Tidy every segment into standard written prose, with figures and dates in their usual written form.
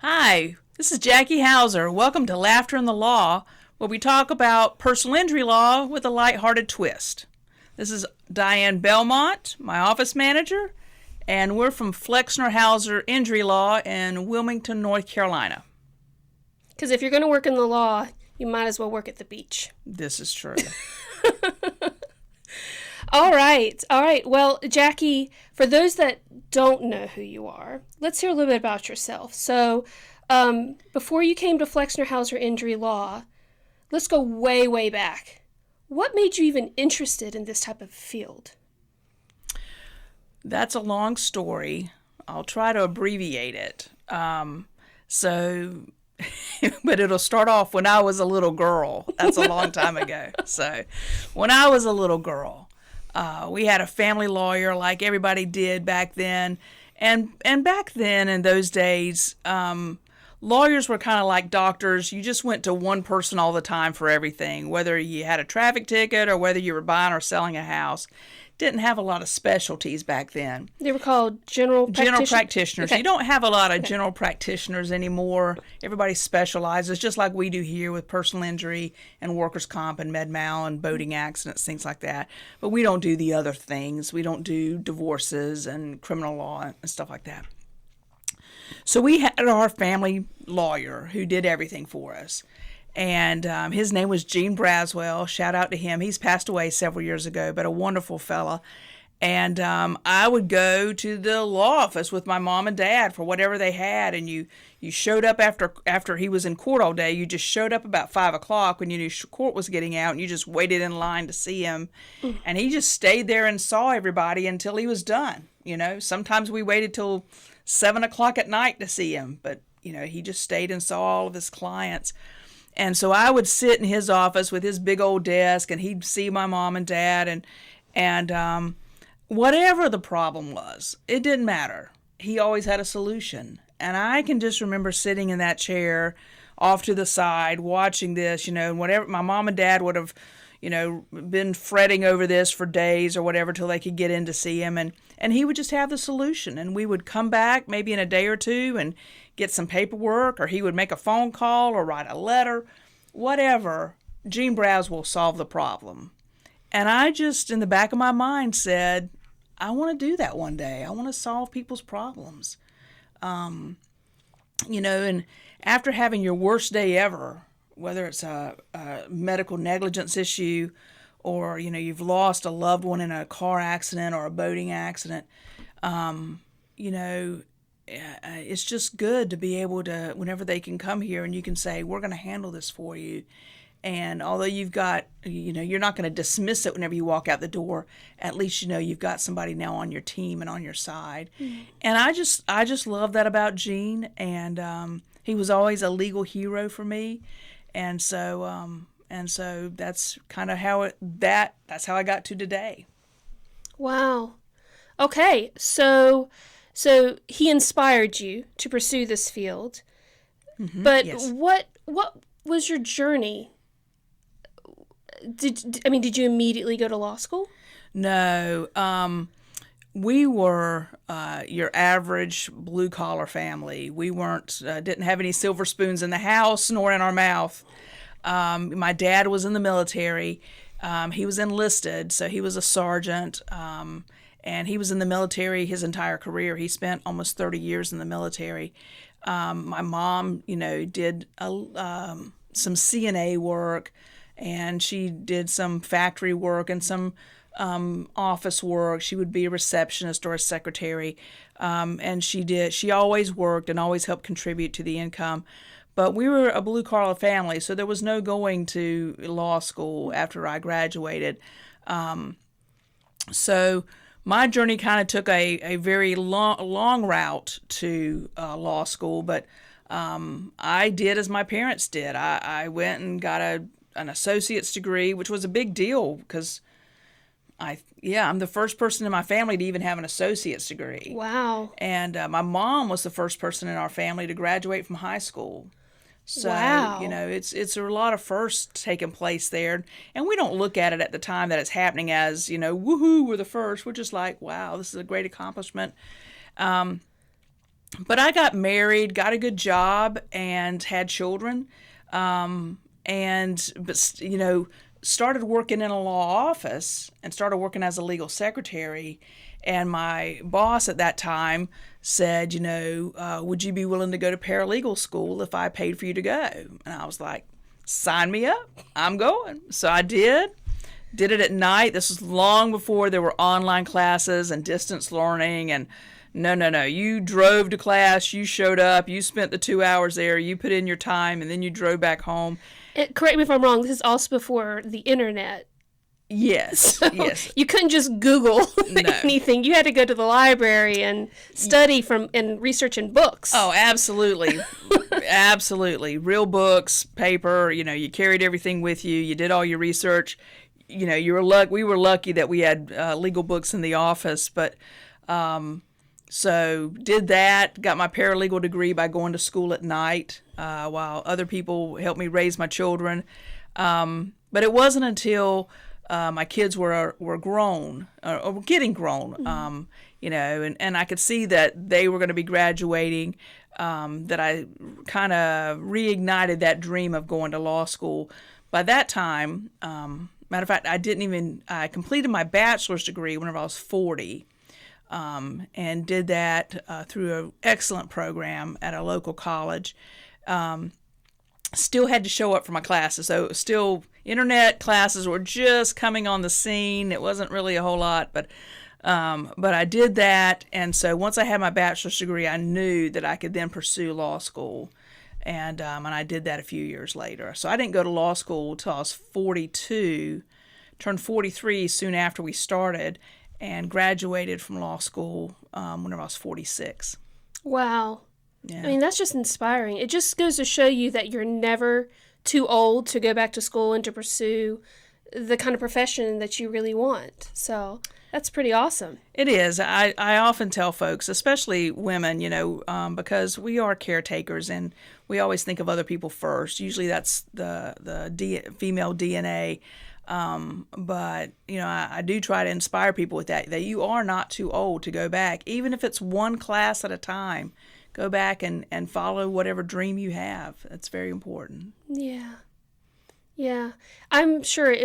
Hi, this is Jackie Houser. Welcome to Laughter in the Law, where we talk about personal injury law with a lighthearted twist. This is Diane Belmont, my office manager, and we're from Flexner Houser Injury Law in Wilmington, North Carolina. Because if you're going to work in the law, you might as well work at the beach. This is true. All right. Well, Jackie, for those that don't know who you are, let's hear a little bit about yourself. So, before you came to Flexner Houser Injury Law, let's go way, way back. What made you even interested in this type of field? That's a long story. I'll try to abbreviate it. But it'll start off when I was a little girl. That's a long time ago. So, when I was a little girl, we had a family lawyer like everybody did back then. And back then, in those days, lawyers were kind of like doctors. You just went to one person all the time for everything, whether you had a traffic ticket or whether you were buying or selling a house. Didn't have a lot of specialties back then. They were called general practitioners. Okay. You don't have a lot of general practitioners anymore. Everybody specializes, just like we do here with personal injury and workers' comp and med mal and boating accidents, things like that. But we don't do the other things. We don't do divorces and criminal law and stuff like that. So we had our family lawyer who did everything for us. And his name was Gene Braswell. Shout out to him. He's passed away several years ago, but a wonderful fella. And I would go to the law office with my mom and dad for whatever they had. And you showed up after he was in court all day. You just showed up about 5 o'clock when you knew court was getting out, and you just waited in line to see him. And he just stayed there and saw everybody until he was done. You know, sometimes we waited till 7 o'clock at night to see him, but he just stayed and saw all of his clients. And so I would sit in his office with his big old desk, and he'd see my mom and dad, and whatever the problem was, it didn't matter. He always had a solution. And I can just remember sitting in that chair off to the side watching this, and whatever my mom and dad would have, been fretting over this for days or whatever till they could get in to see him. And he would just have the solution. And we would come back maybe in a day or two and get some paperwork, or he would make a phone call or write a letter, whatever. Gene Braswell solved the problem. And I just, in the back of my mind, said, I want to do that one day. I want to solve people's problems. And after having your worst day ever, whether it's a medical negligence issue or, you've lost a loved one in a car accident or a boating accident, it's just good to be able to, whenever they can come here and you can say, we're going to handle this for you. And although you've got, you're not going to dismiss it whenever you walk out the door, at least you've got somebody now on your team and on your side. Mm-hmm. And I just love that about Gene. And he was always a legal hero for me. And so that's kind of how that's how I got to today. Wow. Okay. So he inspired you to pursue this field. Mm-hmm. But yes. What was your journey? Did you immediately go to law school? No. We were your average blue-collar family. We didn't have any silver spoons in the house nor in our mouth. My dad was in the military. He was enlisted, so he was a sergeant, and he was in the military his entire career. He spent almost 30 years in the military. My mom, did some CNA work, and she did some factory work and some office work. She would be a receptionist or a secretary, and she always worked and always helped contribute to the income. But we were a blue-collar family, so there was no going to law school after I graduated. So my journey kind of took a very long route to law school, but I did as my parents did. I went and got an associate's degree, which was a big deal because I'm the first person in my family to even have an associate's degree. Wow. And my mom was the first person in our family to graduate from high school. So, wow. It's a lot of firsts taking place there. And we don't look at it at the time that it's happening as, woohoo, we're the first. We're just like, wow, this is a great accomplishment. But I got married, got a good job, and had children. Started working in a law office and started working as a legal secretary. And my boss at that time said, would you be willing to go to paralegal school if I paid for you to go? And I was like, sign me up. I'm going. So I did. Did it at night. This was long before there were online classes and distance learning. And no. You drove to class. You showed up. You spent the 2 hours there. You put in your time, and then you drove back home. Correct me if I'm wrong. This is also before the internet. Yes, So yes. you couldn't just Google No. anything. You had to go to the library and study and research in books. Oh, absolutely. Absolutely. Real books, paper, you carried everything with you. You did all your research. We were lucky that we had legal books in the office, but so did that, got my paralegal degree by going to school at night while other people helped me raise my children. But it wasn't until my kids were grown, or were getting grown, and I could see that they were going to be graduating, that I kind of reignited that dream of going to law school. By that time, matter of fact, I completed my bachelor's degree whenever I was 40. And did that through an excellent program at a local college. Still had to show up for my classes, so still internet classes were just coming on the scene. It wasn't really a whole lot, but I did that, and so once I had my bachelor's degree, I knew that I could then pursue law school, and I did that a few years later. So I didn't go to law school until I was 42, turned 43 soon after we started, and graduated from law school whenever I was 46. Wow. Yeah. I mean, that's just inspiring. It just goes to show you that you're never too old to go back to school and to pursue the kind of profession that you really want. So that's pretty awesome. It is. I often tell folks, especially women, because we are caretakers and we always think of other people first. Usually that's the female DNA. But I do try to inspire people with that you are not too old to go back, even if it's one class at a time. Go back and follow whatever dream you have. That's very important. Yeah. I'm sure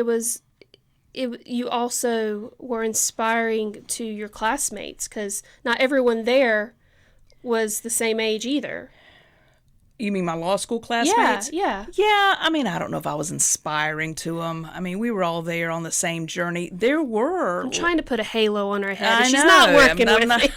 you also were inspiring to your classmates, because not everyone there was the same age either. You mean my law school classmates? Yeah. Yeah, I mean, I don't know if I was inspiring to them. I mean, we were all there on the same journey. There were... I'm trying to put a halo on her head. I She's know. not working with not... me.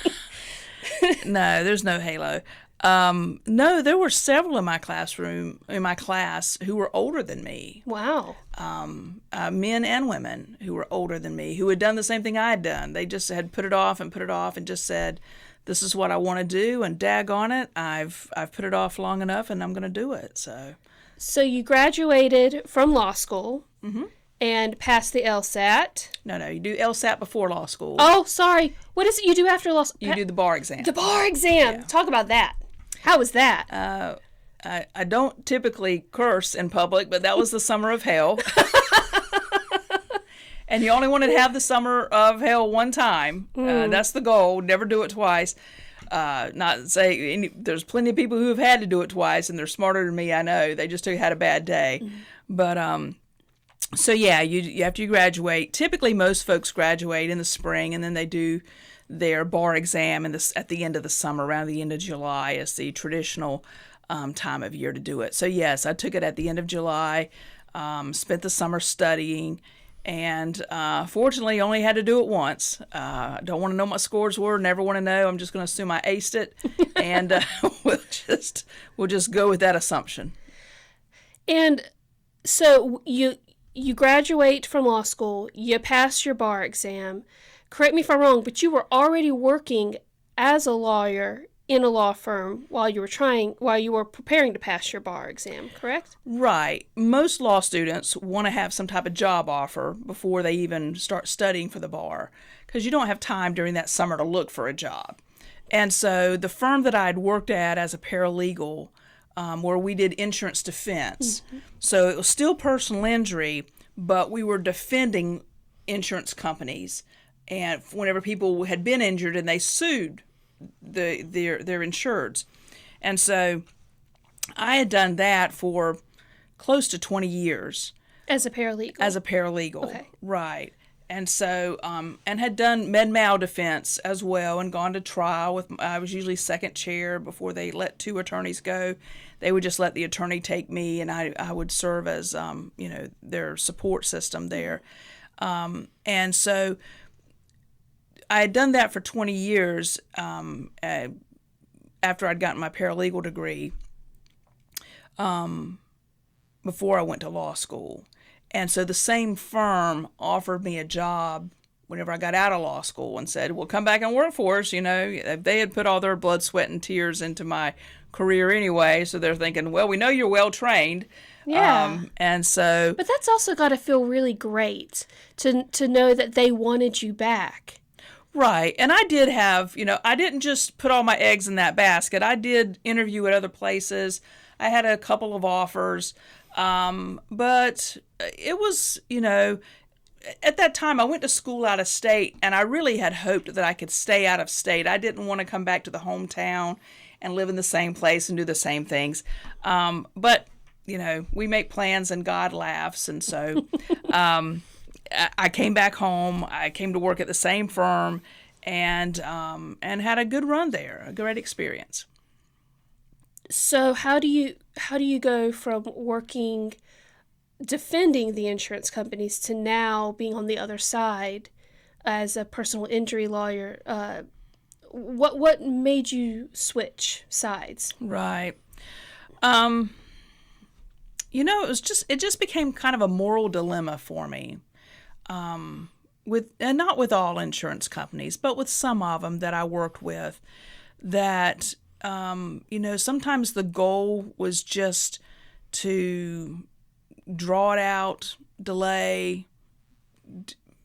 No, there's no halo. No, there were several in my class who were older than me. Wow. Men and women who were older than me, who had done the same thing I had done. They just had put it off and just said, this is what I want to do, and daggone it, I've put it off long enough, and I'm going to do it. So you graduated from law school and passed the LSAT. No, you do LSAT before law school. Oh, sorry. What is it you do after law school? You do the bar exam. The bar exam. Yeah. Talk about that. How was that? I don't typically curse in public, but that was the summer of hell. And you only want to have the summer of hell one time. That's the goal. Never do it twice. Not say there's plenty of people who have had to do it twice, and they're smarter than me. I know they just had a bad day. But so yeah, you after you graduate. Typically, most folks graduate in the spring, and then they do their bar exam at the end of the summer, around the end of July, is the traditional time of year to do it. So yes, I took it at the end of July. Spent the summer studying. And fortunately, only had to do it once. Don't want to know what my scores were. Never want to know. I'm just going to assume I aced it, and we'll just go with that assumption. And so you graduate from law school. You pass your bar exam. Correct me if I'm wrong, but you were already working as a lawyer in a law firm while you were preparing to pass your bar exam, correct? Right. Most law students want to have some type of job offer before they even start studying for the bar, because you don't have time during that summer to look for a job. And so the firm that I'd worked at as a paralegal, where we did insurance defense, so it was still personal injury, but we were defending insurance companies. And whenever people had been injured and they sued their insureds. And so I had done that for close to 20 years. As a paralegal? As a paralegal. Okay. Right. And so, and had done med mal defense as well, and gone to trial with, I was usually second chair before they let two attorneys go. They would just let the attorney take me, and I would serve as, their support system there. And so I had done that for 20 years after I'd gotten my paralegal degree, before I went to law school. And so the same firm offered me a job whenever I got out of law school and said, well, come back and work for us. They had put all their blood, sweat, and tears into my career anyway. So they're thinking, well, we know you're well trained. Yeah. And so. But that's also got to feel really great to know that they wanted you back. Right. And I did have, I didn't just put all my eggs in that basket. I did interview at other places. I had a couple of offers. But it was, at that time I went to school out of state, and I really had hoped that I could stay out of state. I didn't want to come back to the hometown and live in the same place and do the same things. But, we make plans and God laughs. And so I came back home. I came to work at the same firm and had a good run there, a great experience. So how do you go from defending the insurance companies to now being on the other side as a personal injury lawyer? What made you switch sides? Right. It just became kind of a moral dilemma for me. And not with all insurance companies, but with some of them that I worked with, that sometimes the goal was just to draw it out, delay,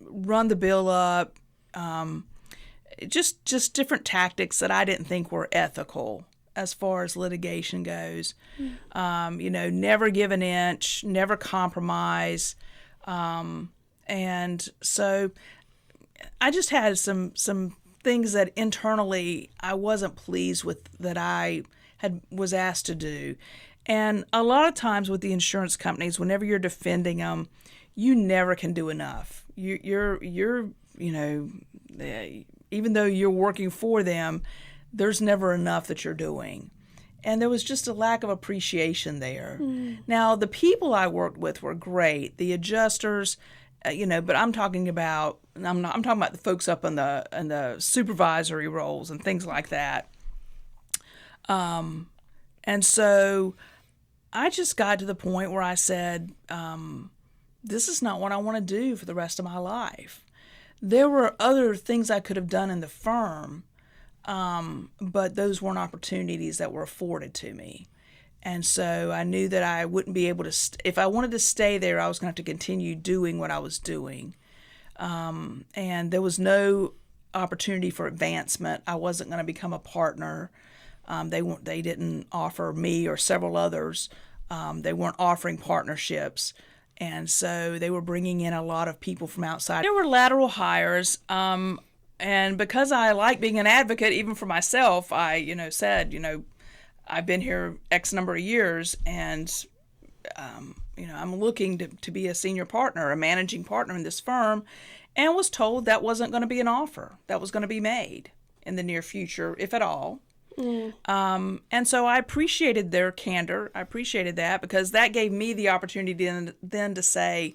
run the bill up, just different tactics that I didn't think were ethical as far as litigation goes. Never give an inch, never compromise. And so I just had some things that internally I wasn't pleased with that I was asked to do. And a lot of times with the insurance companies, whenever you're defending them, you never can do enough. You're even though you're working for them, there's never enough that you're doing. And there was just a lack of appreciation there. Now, the people I worked with were great. The adjusters, but I'm talking about the folks up in the supervisory roles and things like that. And so I just got to the point where I said, this is not what I want to do for the rest of my life. There were other things I could have done in the firm, but those weren't opportunities that were afforded to me. And so I knew that I wouldn't be able to, if I wanted to stay there, I was going to have to continue doing what I was doing. And there was no opportunity for advancement. I wasn't going to become a partner. They didn't offer me or several others. They weren't offering partnerships. And so they were bringing in a lot of people from outside. There were lateral hires. And because I like being an advocate, even for myself, I, said, I've been here X number of years, and, I'm looking to be a senior partner, a managing partner in this firm, and was told that wasn't going to be an offer that was going to be made in the near future, if at all. And so I appreciated their candor. I appreciated that, because that gave me the opportunity then to say,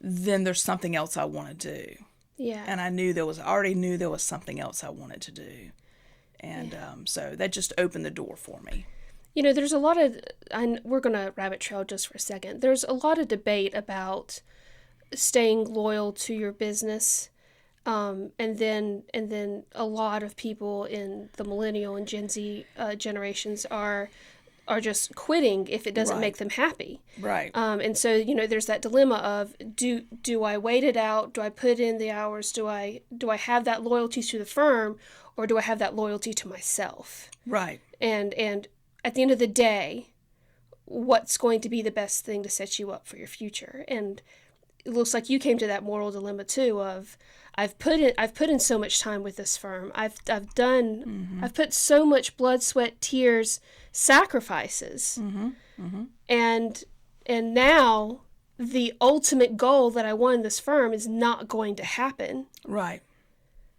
then there's something else I want to do. Yeah. And I already knew there was something else I wanted to do. And so that just opened the door for me. There's a lot of, and we're going to rabbit trail just for a second. There's a lot of debate about staying loyal to your business. And then a lot of people in the millennial and Gen Z generations are just quitting if it doesn't make them happy. Right. And so, there's that dilemma of do I wait it out? Do I put in the hours? Do I have that loyalty to the firm, or do I have that loyalty to myself? Right. And at the end of the day, what's going to be the best thing to set you up for your future? And it looks like you came to that moral dilemma too of I've put in so much time with this firm. I've put so much blood, sweat, tears, sacrifices. And now the ultimate goal that I want in this firm is not going to happen. Right.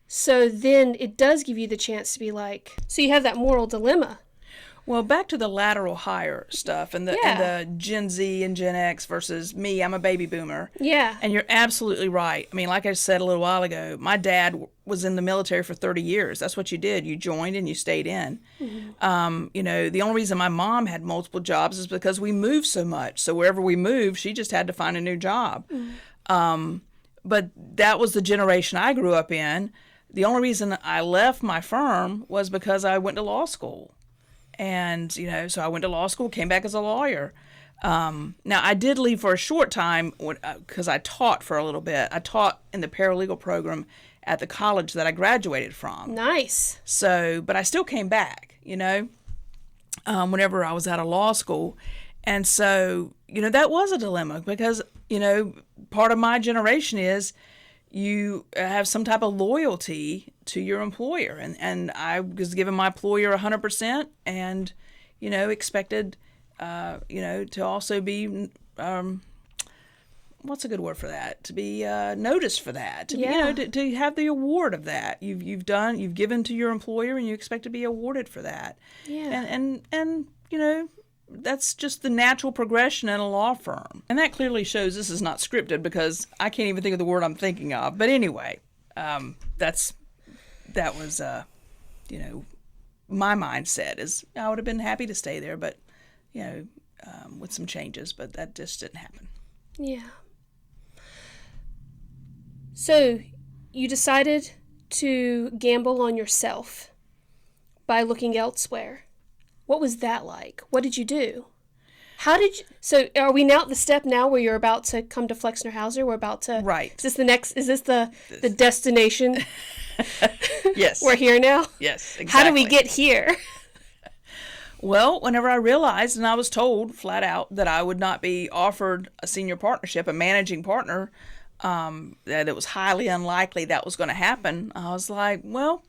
So then it does give you the chance to be like, so you have that moral dilemma. Well, back to the lateral hire stuff and the Gen Z and Gen X versus me. I'm a baby boomer. Yeah. And you're absolutely right. I mean, like I said a little while ago, my dad was in the military for 30 years. That's what you did. You joined and you stayed in. You know, the only reason my mom had multiple jobs is because we moved so much. So wherever we moved, she just had to find a new job. But that was the generation I grew up in. The only reason I left my firm was because I went to law school. And, you know, so I went to law school, came back as a lawyer. Now, I did leave for a short time because I taught for a little bit. I taught in the paralegal program at the college that I graduated from. Nice. So, but I still came back, you know, whenever I was out of law school. And so, you know, that was a dilemma because, you know, part of my generation is you have some type of loyalty to your employer. And I was giving my employer 100% and, you know, expected, you know, to also be, what's a good word for that? To be noticed for that. To be, you know, to have the award of that. You've given to your employer and you expect to be awarded for that. Yeah. And you know, that's just the natural progression in a law firm. And that clearly shows this is not scripted because I can't even think of the word I'm thinking of. But anyway, that was, you know, my mindset is I would have been happy to stay there, but, you know, with some changes, but that just didn't happen. Yeah. So you decided to gamble on yourself by looking elsewhere. What was that like? What did you do? How did you... So are we now at the step now where you're about to come to Flexner Houser? We're about to... Right. Is this the destination? Yes. We're here now? Yes, exactly. How do we get here? Well, whenever I realized and I was told flat out that I would not be offered a senior partnership, a managing partner, that it was highly unlikely that was going to happen, I was like, well,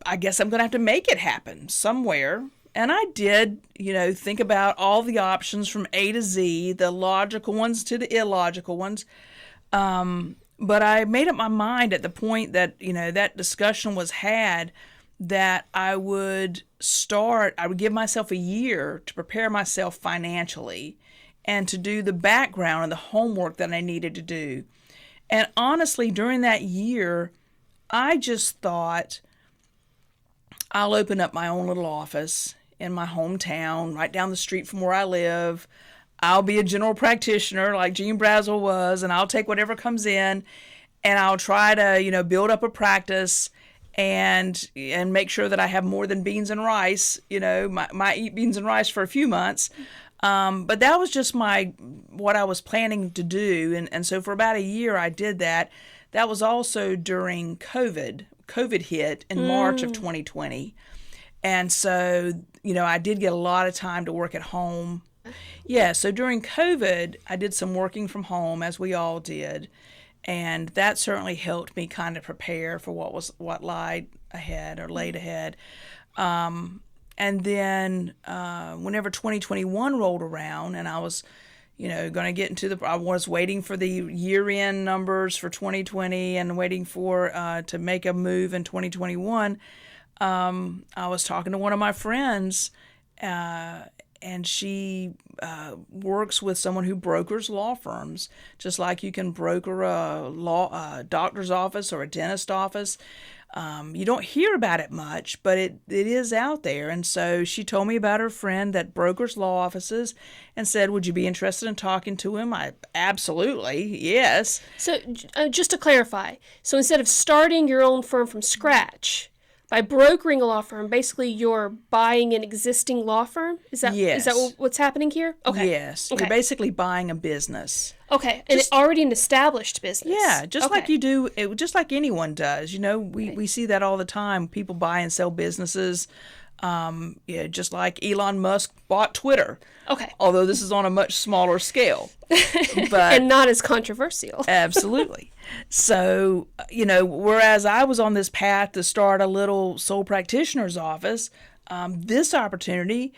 I guess I'm going to have to make it happen somewhere. And I did, you know, think about all the options from A to Z, the logical ones to the illogical ones. But I made up my mind at the point that, you know, that discussion was had that I would give myself a year to prepare myself financially and to do the background and the homework that I needed to do. And honestly, during that year, I just thought I'll open up my own little office in my hometown, right down the street from where I live. I'll be a general practitioner like Jean Brazel was, and I'll take whatever comes in, and I'll try to, you know, build up a practice and make sure that I have more than beans and rice. You know, might eat beans and rice for a few months. But that was just what I was planning to do. And so for about a year, I did that. That was also during COVID. COVID hit in March of 2020. And so, you know, I did get a lot of time to work at home. Yeah, so during COVID, I did some working from home, as we all did. And that certainly helped me kind of prepare for what lied ahead or laid ahead. And then whenever 2021 rolled around and I was, you know, going to get into I was waiting for the year-end numbers for 2020 and waiting for to make a move in 2021. I was talking to one of my friends, and she works with someone who brokers law firms, just like you can broker a doctor's office or a dentist office. You don't hear about it much, but it is out there. And so she told me about her friend that brokers law offices and said, would you be interested in talking to him? Absolutely, yes. So just to clarify, so instead of starting your own firm from scratch, by brokering a law firm, basically you're buying an existing law firm? Yes. Is that what's happening here? Okay. Yes. Okay. You're basically buying a business. Okay. And it's already an established business. Yeah, just like you do, just like anyone does. You know, we see that all the time. People buy and sell businesses. Yeah, just like Elon Musk bought Twitter. Okay. Although this is on a much smaller scale. But And not as controversial. absolutely. So, whereas I was on this path to start a little sole practitioner's office, this opportunity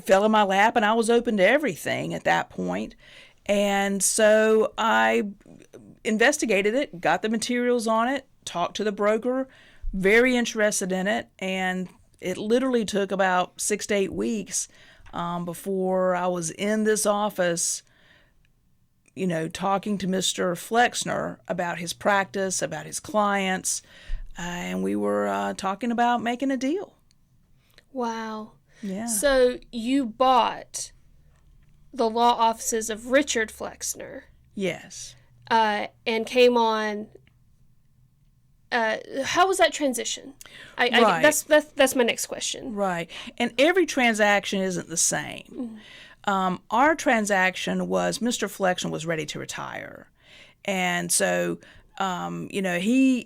fell in my lap and I was open to everything at that point. And so I investigated it, got the materials on it, talked to the broker, very interested in it, and it literally took about 6 to 8 weeks before I was in this office, talking to Mr. Flexner about his practice, about his clients, and we were talking about making a deal. Wow. Yeah. So you bought the law offices of Richard Flexner. Yes. And came on. How was that transition? Right. That's my next question. Right. And every transaction isn't the same. Our transaction was Mr. Flexner was ready to retire. And so, he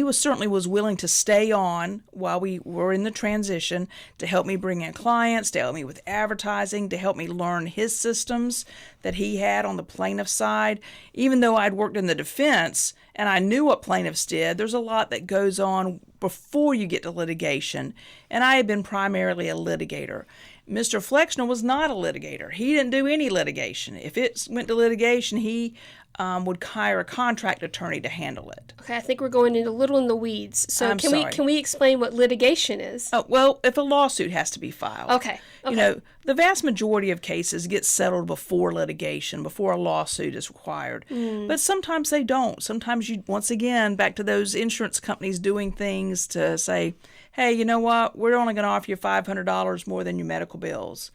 was willing to stay on while we were in the transition to help me bring in clients, to help me with advertising, to help me learn his systems that he had on the plaintiff side. Even though I'd worked in the defense and I knew what plaintiffs did, there's a lot that goes on before you get to litigation. And I had been primarily a litigator. Mr. Flexner was not a litigator. He didn't do any litigation. If it went to litigation, he would hire a contract attorney to handle it. Okay, I think we're going a little in the weeds. So can we explain what litigation is? Well, if a lawsuit has to be filed. Okay. The vast majority of cases get settled before litigation, before a lawsuit is required. But sometimes they don't. Sometimes once again, back to those insurance companies doing things to say, hey, you know what? We're only going to offer you $500 more than your medical bills.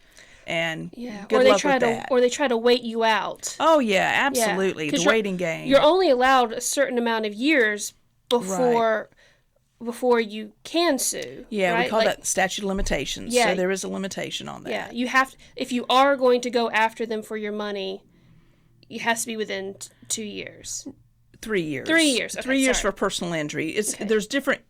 And good luck with that. Or they try to wait you out. Oh, yeah, absolutely. The waiting game. You're only allowed a certain amount of years before you can sue. Yeah, right? we call that statute of limitations. Yeah. So there is a limitation on that. Yeah, you have if you are going to go after them for your money, it has to be within 2 years. 3 years. 3 years. Okay, 3 years for personal injury. There's different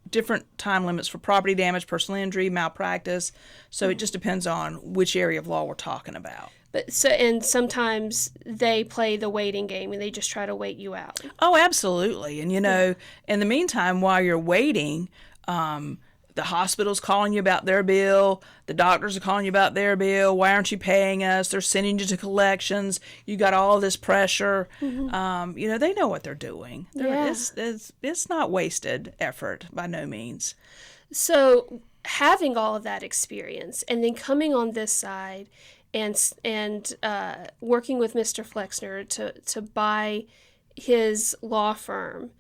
different time limits for property damage, personal injury, malpractice. So it just depends on which area of law we're talking about. But and sometimes they play the waiting game and they just try to wait you out. Oh, absolutely. And in the meantime, while you're waiting, the hospital's calling you about their bill. The doctors are calling you about their bill. Why aren't you paying us? They're sending you to collections. You got all this pressure. They know what they're doing. It's not wasted effort by no means. So having all of that experience and then coming on this side and working with Mr. Flexner to buy his law firm,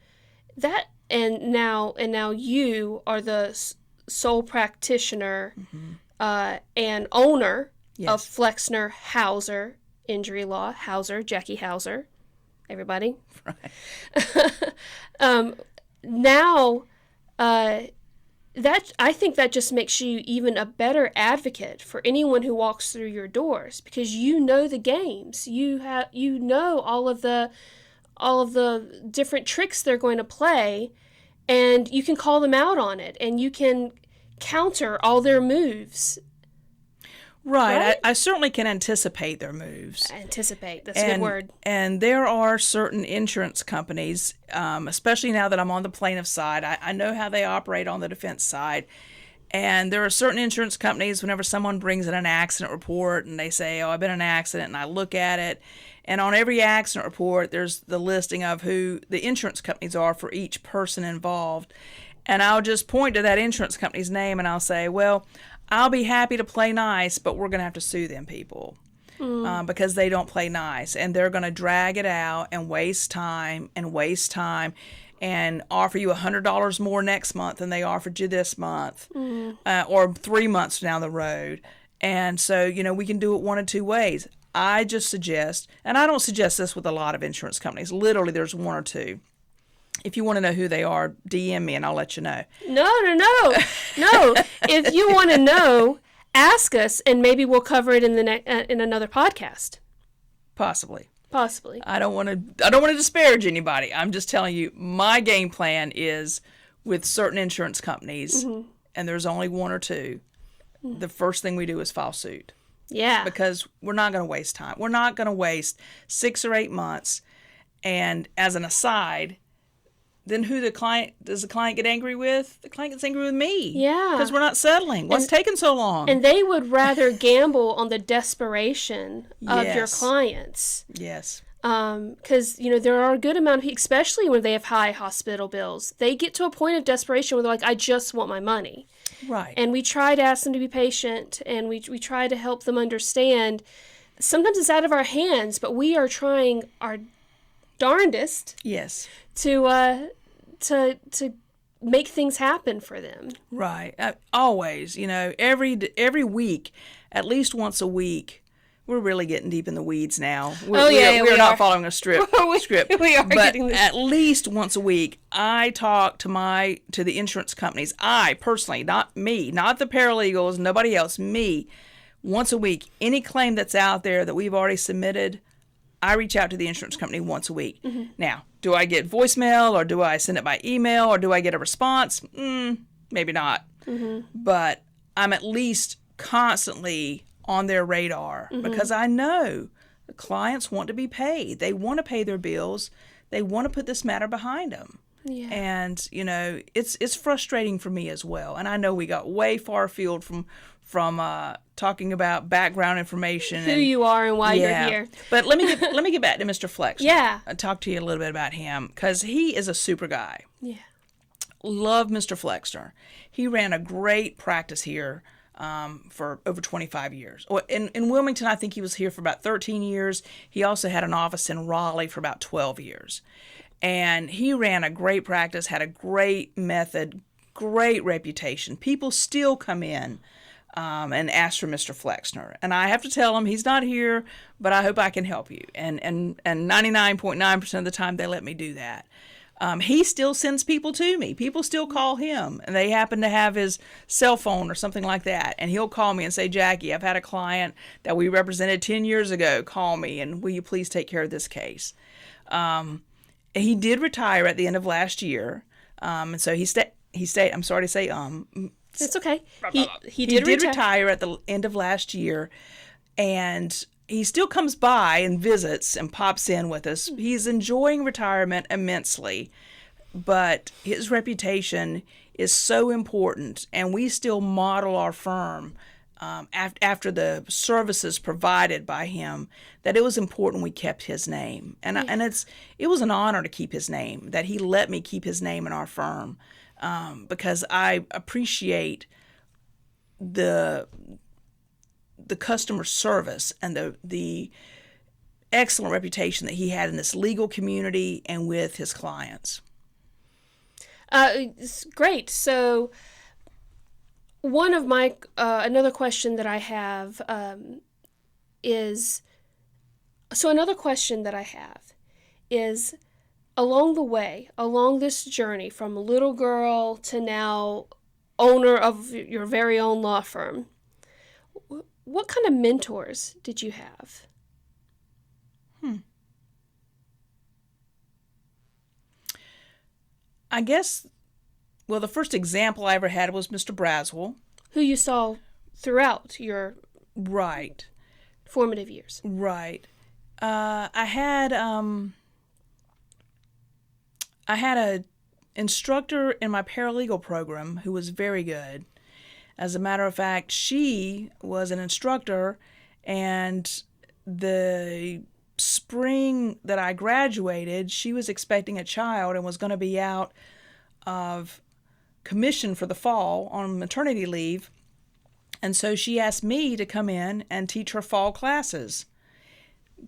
and now you are the sole practitioner and owner of Flexner Houser Injury Law. Jackie Houser, everybody. Right. Now, I think that just makes you even a better advocate for anyone who walks through your doors because you know the games. You know all of the different tricks they're going to play. And you can call them out on it, and you can counter all their moves. Right? I certainly can anticipate their moves. Anticipate, that's a good word. And there are certain insurance companies, especially now that I'm on the plaintiff side, I know how they operate on the defense side. And there are certain insurance companies, whenever someone brings in an accident report and they say, oh, I've been in an accident, and I look at it, and on every accident report, there's the listing of who the insurance companies are for each person involved. And I'll just point to that insurance company's name and I'll say, well, I'll be happy to play nice, but we're going to have to sue them people because they don't play nice. And they're going to drag it out and waste time and offer you $100 more next month than they offered you this month or 3 months down the road. And so, we can do it one of two ways. I just suggest, and I don't suggest this with a lot of insurance companies, literally there's one or two. If you want to know who they are, DM me and I'll let you know. No. If you want to know, ask us and maybe we'll cover it in in another podcast. Possibly. I don't want to disparage anybody. I'm just telling you my game plan is with certain insurance companies and there's only one or two, the first thing we do is file suit. Yeah. Because we're not going to waste time. We're not going to waste 6 or 8 months. And as an aside, then does the client get angry with? The client gets angry with me. Yeah. Because we're not settling. What's taking so long? And they would rather gamble on the desperation of your Yes. clients. Yes. Because, there are a good amount of people, especially when they have high hospital bills, they get to a point of desperation where they're like, I just want my money. Right. And we try to ask them to be patient, and we try to help them understand. Sometimes it's out of our hands, but we are trying our darndest Yes. to make things happen for them. Right. Always, every week, at least once a week. We're really getting deep in the weeds now. We are not following a script. We are but getting this. At least once a week, I talk to the insurance companies. I personally, not me, not the paralegals, nobody else, me. Once a week, any claim that's out there that we've already submitted, I reach out to the insurance company once a week. Mm-hmm. Now, do I get voicemail, or do I send it by email, or do I get a response? Maybe not. Mm-hmm. But I'm at least constantly on their radar, because I know the clients want to be paid. They want to pay their bills. They want to put this matter behind them. Yeah. And, it's frustrating for me as well. And I know we got way far afield from talking about background information. Who you are and why you're here. But let me get back to Mr. Flexner. Yeah. And talk to you a little bit about him, because he is a super guy. Yeah. Love Mr. Flexner. He ran a great practice here for over 25 years. In Wilmington, I think he was here for about 13 years. He also had an office in Raleigh for about 12 years. And he ran a great practice, had a great method, great reputation. People still come in and ask for Mr. Flexner. And I have to tell them he's not here, but I hope I can help you. And 99.9% of the time they let me do that. He still sends people to me. People still call him, and they happen to have his cell phone or something like that. And he'll call me and say, Jackie, I've had a client that we represented 10 years ago. Call me, and will you please take care of this case? He did retire at the end of last year. And so he stayed. I'm sorry to say, It's okay. He did retire at the end of last year, and he still comes by and visits and pops in with us. He's enjoying retirement immensely, but his reputation is so important, and we still model our firm after the services provided by him, that it was important we kept his name. And it was an honor to keep his name, that he let me keep his name in our firm, because I appreciate the customer service and the excellent reputation that he had in this legal community and with his clients. It's great. So one of my another question that I have is along this journey from little girl to now owner of your very own law firm, what kind of mentors did you have? I guess, well, the first example I ever had was Mr. Braswell. Who you saw throughout your Right. formative years. Right. I had a instructor in my paralegal program who was very good. As a matter of fact, she was an instructor, and the spring that I graduated, she was expecting a child and was going to be out of commission for the fall on maternity leave. And so she asked me to come in and teach her fall classes.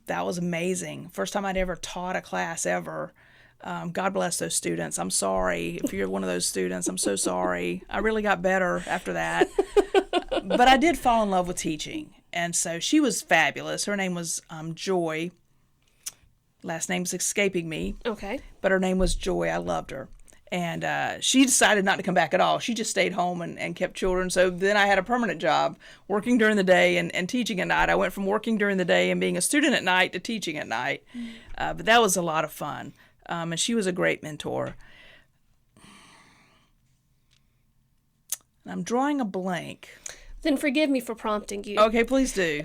That was amazing. First time I'd ever taught a class ever. God bless those students. I'm sorry if you're one of those students. I'm so sorry. I really got better after that. But I did fall in love with teaching. And so she was fabulous. Her name was Joy. Last name's escaping me. Okay. But her name was Joy. I loved her. And she decided not to come back at all. She just stayed home and kept children. So then I had a permanent job working during the day and teaching at night. I went from working during the day and being a student at night to teaching at night. But that was a lot of fun. And she was a great mentor. I'm drawing a blank. Then forgive me for prompting you. Okay, please do.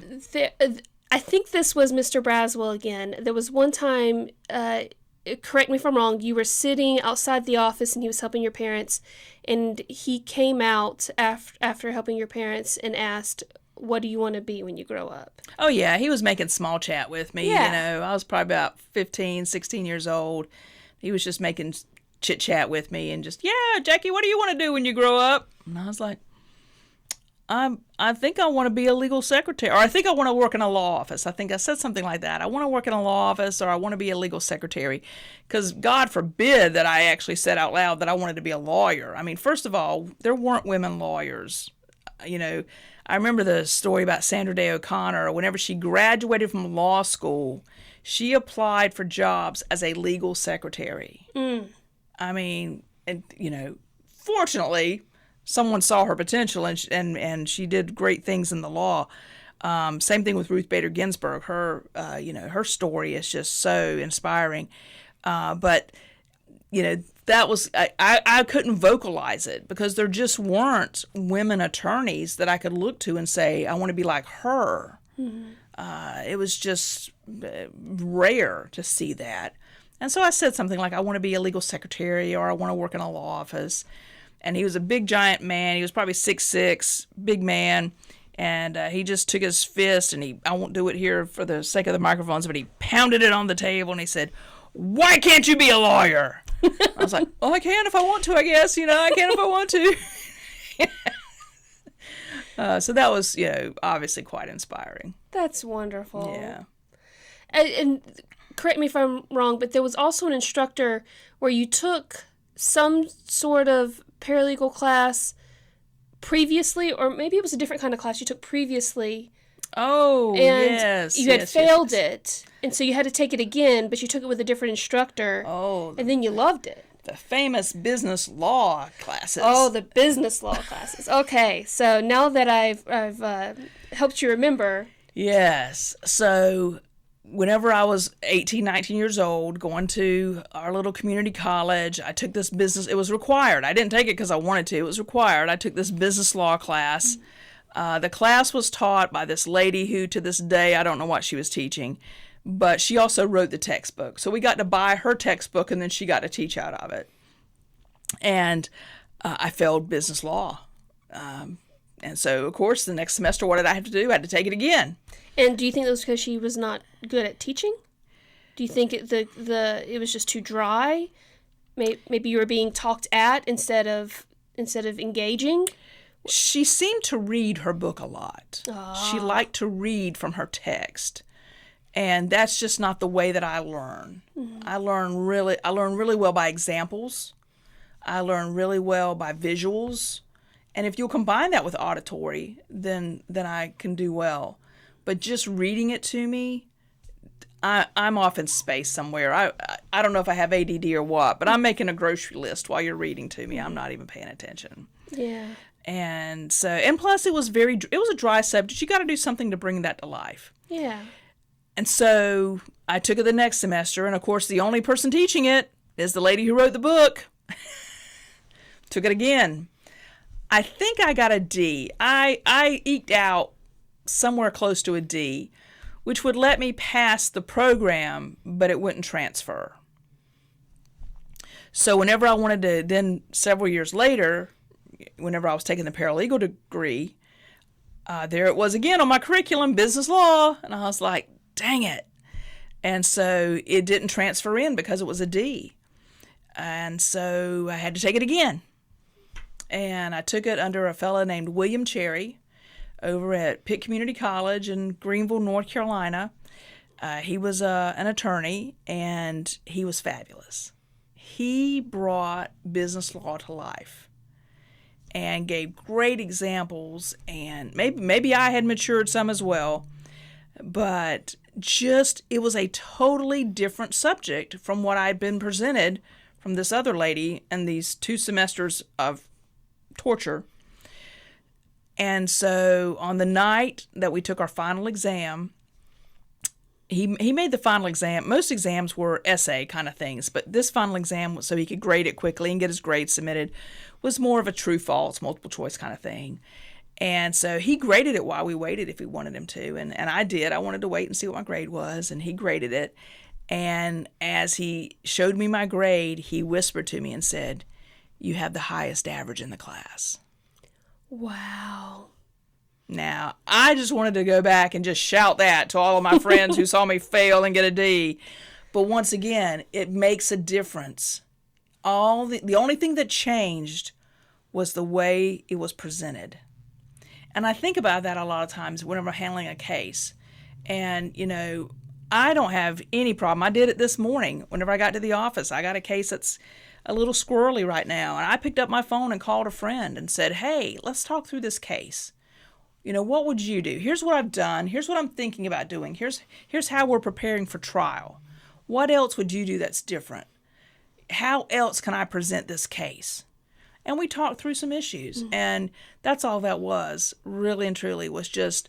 I think this was Mr. Braswell again. There was one time, correct me if I'm wrong, you were sitting outside the office and he was helping your parents, and he came out after helping your parents and asked, what do you want to be when you grow up? Oh, yeah, he was making small chat with me. Yeah. You know, I was probably about 15, 16 years old. He was just making chit chat with me and just, yeah, Jackie, what do you want to do when you grow up? And I was like, I think I want to be a legal secretary, or I think I want to work in a law office. I think I said something like that. I want to work in a law office, or I want to be a legal secretary, because God forbid that I actually said out loud that I wanted to be a lawyer. I mean, first of all, there weren't women lawyers. You know, I remember the story about Sandra Day O'Connor. Whenever she graduated from law school, she applied for jobs as a legal secretary. I mean, and you know, fortunately, someone saw her potential, and she did great things in the law. Same thing with Ruth Bader Ginsburg. Her her story is just so inspiring. But you know, that was I couldn't vocalize it because there just weren't women attorneys that I could look to and say I want to be like her. It was just rare to see that. And so I said something like, I want to be a legal secretary, or I want to work in a law office. And he was a big, giant man. He was probably 6'6", big man. And he just took his fist, and I won't do it here for the sake of the microphones, but he pounded it on the table, and he said, why can't you be a lawyer? I was like, well, I can if I want to, I guess. You know, I can if I want to. So that was, obviously quite inspiring. That's wonderful. Yeah. And correct me if I'm wrong, but there was also an instructor where you took some sort of paralegal class previously, or maybe it was a different kind of class you took previously. Oh, and yes. you had failed it, and so you had to take it again, but you took it with a different instructor. Oh. And then you loved it. The famous business law classes. Oh, the business law classes. Okay, so now that I've helped you remember. Yes. So whenever I was 18, 19 years old, going to our little community college, I took this business. It was required. I didn't take it because I wanted to. It was required. I took this business law class. The class was taught by this lady who, to this day, I don't know what she was teaching, but she also wrote the textbook. So we got to buy her textbook, and then she got to teach out of it. And I failed business law. And so, of course, the next semester, what did I have to do? I had to take it again. And do you think that was because she was not good at teaching? Do you think it was just too dry? Maybe you were being talked at instead of engaging? She seemed to read her book a lot. She liked to read from her text. And that's just not the way that I learn. Mm-hmm. I learn really well by examples. I learn really well by visuals. And if you'll combine that with auditory, then I can do well. But just reading it to me, I'm off in space somewhere. I don't know if I have ADD or what, but I'm making a grocery list while you're reading to me. I'm not even paying attention. Yeah. And so, and plus it was a dry subject. You got to do something to bring that to life. Yeah. And so I took it the next semester, and of course the only person teaching it is the lady who wrote the book. Took it again. I think I got a D. I eked out somewhere close to a D, which would let me pass the program, but it wouldn't transfer. So whenever I wanted to, then several years later, whenever I was taking the paralegal degree, there it was again on my curriculum, business law, and I was like, dang it. And so it didn't transfer in because it was a D. And so I had to take it again. And I took it under a fellow named William Cherry over at Pitt Community College in Greenville, North Carolina. He was an attorney, and he was fabulous. He brought business law to life and gave great examples, and maybe I had matured some as well, but just it was a totally different subject from what I'd been presented from this other lady in these 2 semesters of torture. And so on the night that we took our final exam, he made the final exam. Most exams were essay kind of things, but this final exam, so he could grade it quickly and get his grade submitted, was more of a true false multiple choice kind of thing. And so he graded it while we waited if he wanted him to, and I did. I wanted to wait and see what my grade was, and he graded it. And as he showed me my grade, he whispered to me and said, "You have the highest average in the class." Wow. Now, I just wanted to go back and just shout that to all of my friends who saw me fail and get a D. But once again, it makes a difference. The only thing that changed was the way it was presented. And I think about that a lot of times whenever I'm handling a case. And, I don't have any problem. I did it this morning. Whenever I got to the office, I got a case that's a little squirrely right now. And I picked up my phone and called a friend and said, "Hey, let's talk through this case. What would you do? Here's what I've done. Here's what I'm thinking about doing. Here's how we're preparing for trial. What else would you do that's different? How else can I present this case?" And we talked through some issues. And that's all that was, really and truly, was just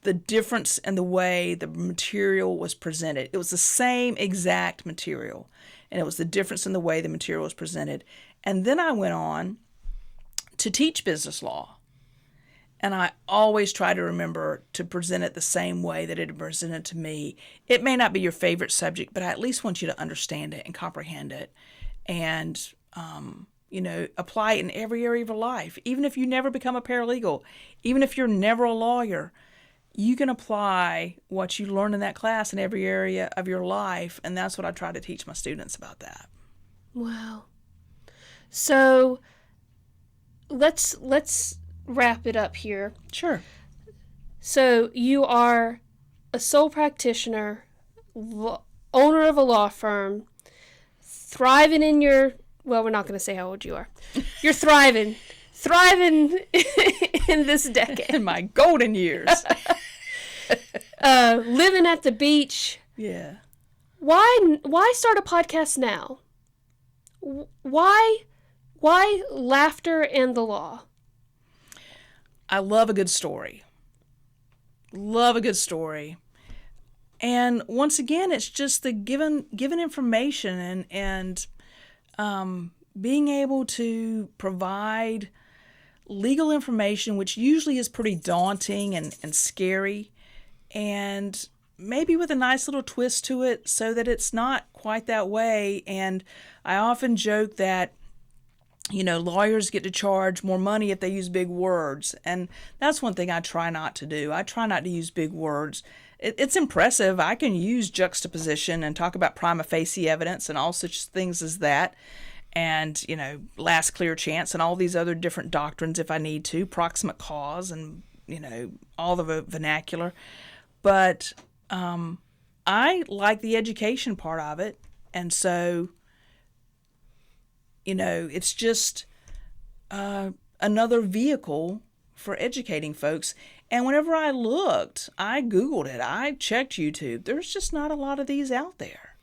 the difference in the way the material was presented. It was the same exact material, and it was the difference in the way the material was presented. And then I went on to teach business law. And I always try to remember to present it the same way that it had presented to me. It may not be your favorite subject, but I at least want you to understand it and comprehend it and, apply it in every area of your life. Even if you never become a paralegal, even if you're never a lawyer, you can apply what you learn in that class in every area of your life. And that's what I try to teach my students about that. Wow. So let's wrap it up here. Sure. So you are a sole practitioner, owner of a law firm, thriving in your, well, we're not going to say how old you are. You're thriving in this decade. In my golden years. Living at the beach. Yeah. Why start a podcast now? Why Laughter and the Law? I love a good story. Love a good story. And once again, it's just the given information and being able to provide legal information, which usually is pretty daunting and scary, and maybe with a nice little twist to it so that it's not quite that way. And I often joke that lawyers get to charge more money if they use big words. And that's one thing I try not to do. I try not to use big words. It's impressive. I can use juxtaposition and talk about prima facie evidence and all such things as that. And, last clear chance and all these other different doctrines if I need to, proximate cause and, all the vernacular. But I like the education part of it. And so it's just another vehicle for educating folks. And whenever I looked, I Googled it, I checked YouTube, there's just not a lot of these out there.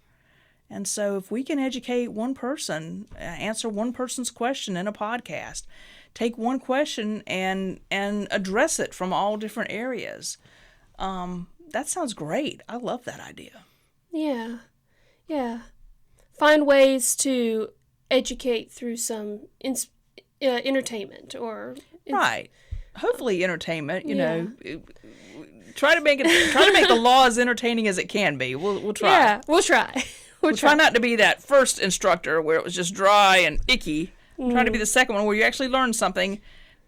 And so if we can educate one person, answer one person's question in a podcast, take one question and address it from all different areas, that sounds great. I love that idea. Yeah. Find ways to educate through some entertainment or right. Hopefully entertainment. Try to make the law as entertaining as it can be. We'll try. Yeah, we'll try. We'll try not to be that first instructor where it was just dry and icky. Try to be the second one where you actually learn something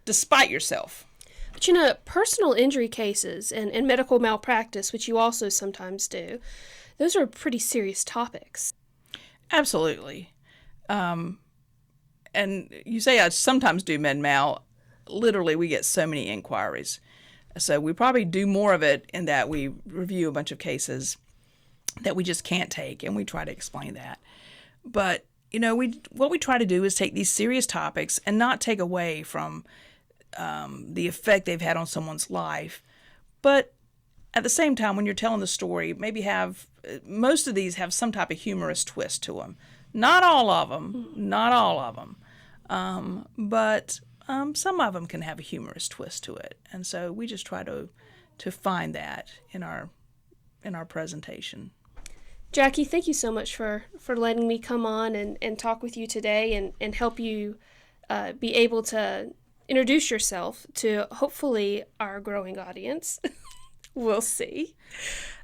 despite yourself. But personal injury cases and medical malpractice, which you also sometimes do, those are pretty serious topics. Absolutely. And you say I sometimes do med mal. Literally, we get so many inquiries. So we probably do more of it in that we review a bunch of cases that we just can't take, and we try to explain that. But, what we try to do is take these serious topics and not take away from the effect they've had on someone's life. But at the same time, when you're telling the story, maybe most of these have some type of humorous twist to them. Not all of them. But some of them can have a humorous twist to it. And so we just try to find that in our presentation. Jackie, thank you so much for letting me come on and talk with you today and help you be able to introduce yourself to hopefully our growing audience. We'll see.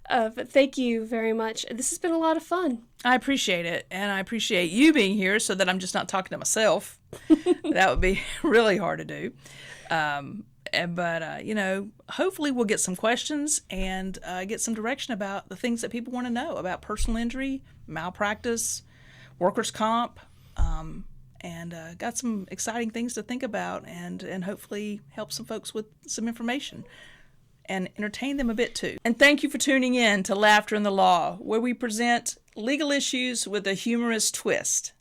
But thank you very much. This has been a lot of fun. I appreciate it, and I appreciate you being here so that I'm just not talking to myself. That would be really hard to do. But hopefully we'll get some questions and get some direction about the things that people want to know about personal injury, malpractice, workers' comp, and got some exciting things to think about and hopefully help some folks with some information and entertain them a bit too. And thank you for tuning in to Laughter in the Law, where we present legal issues with a humorous twist.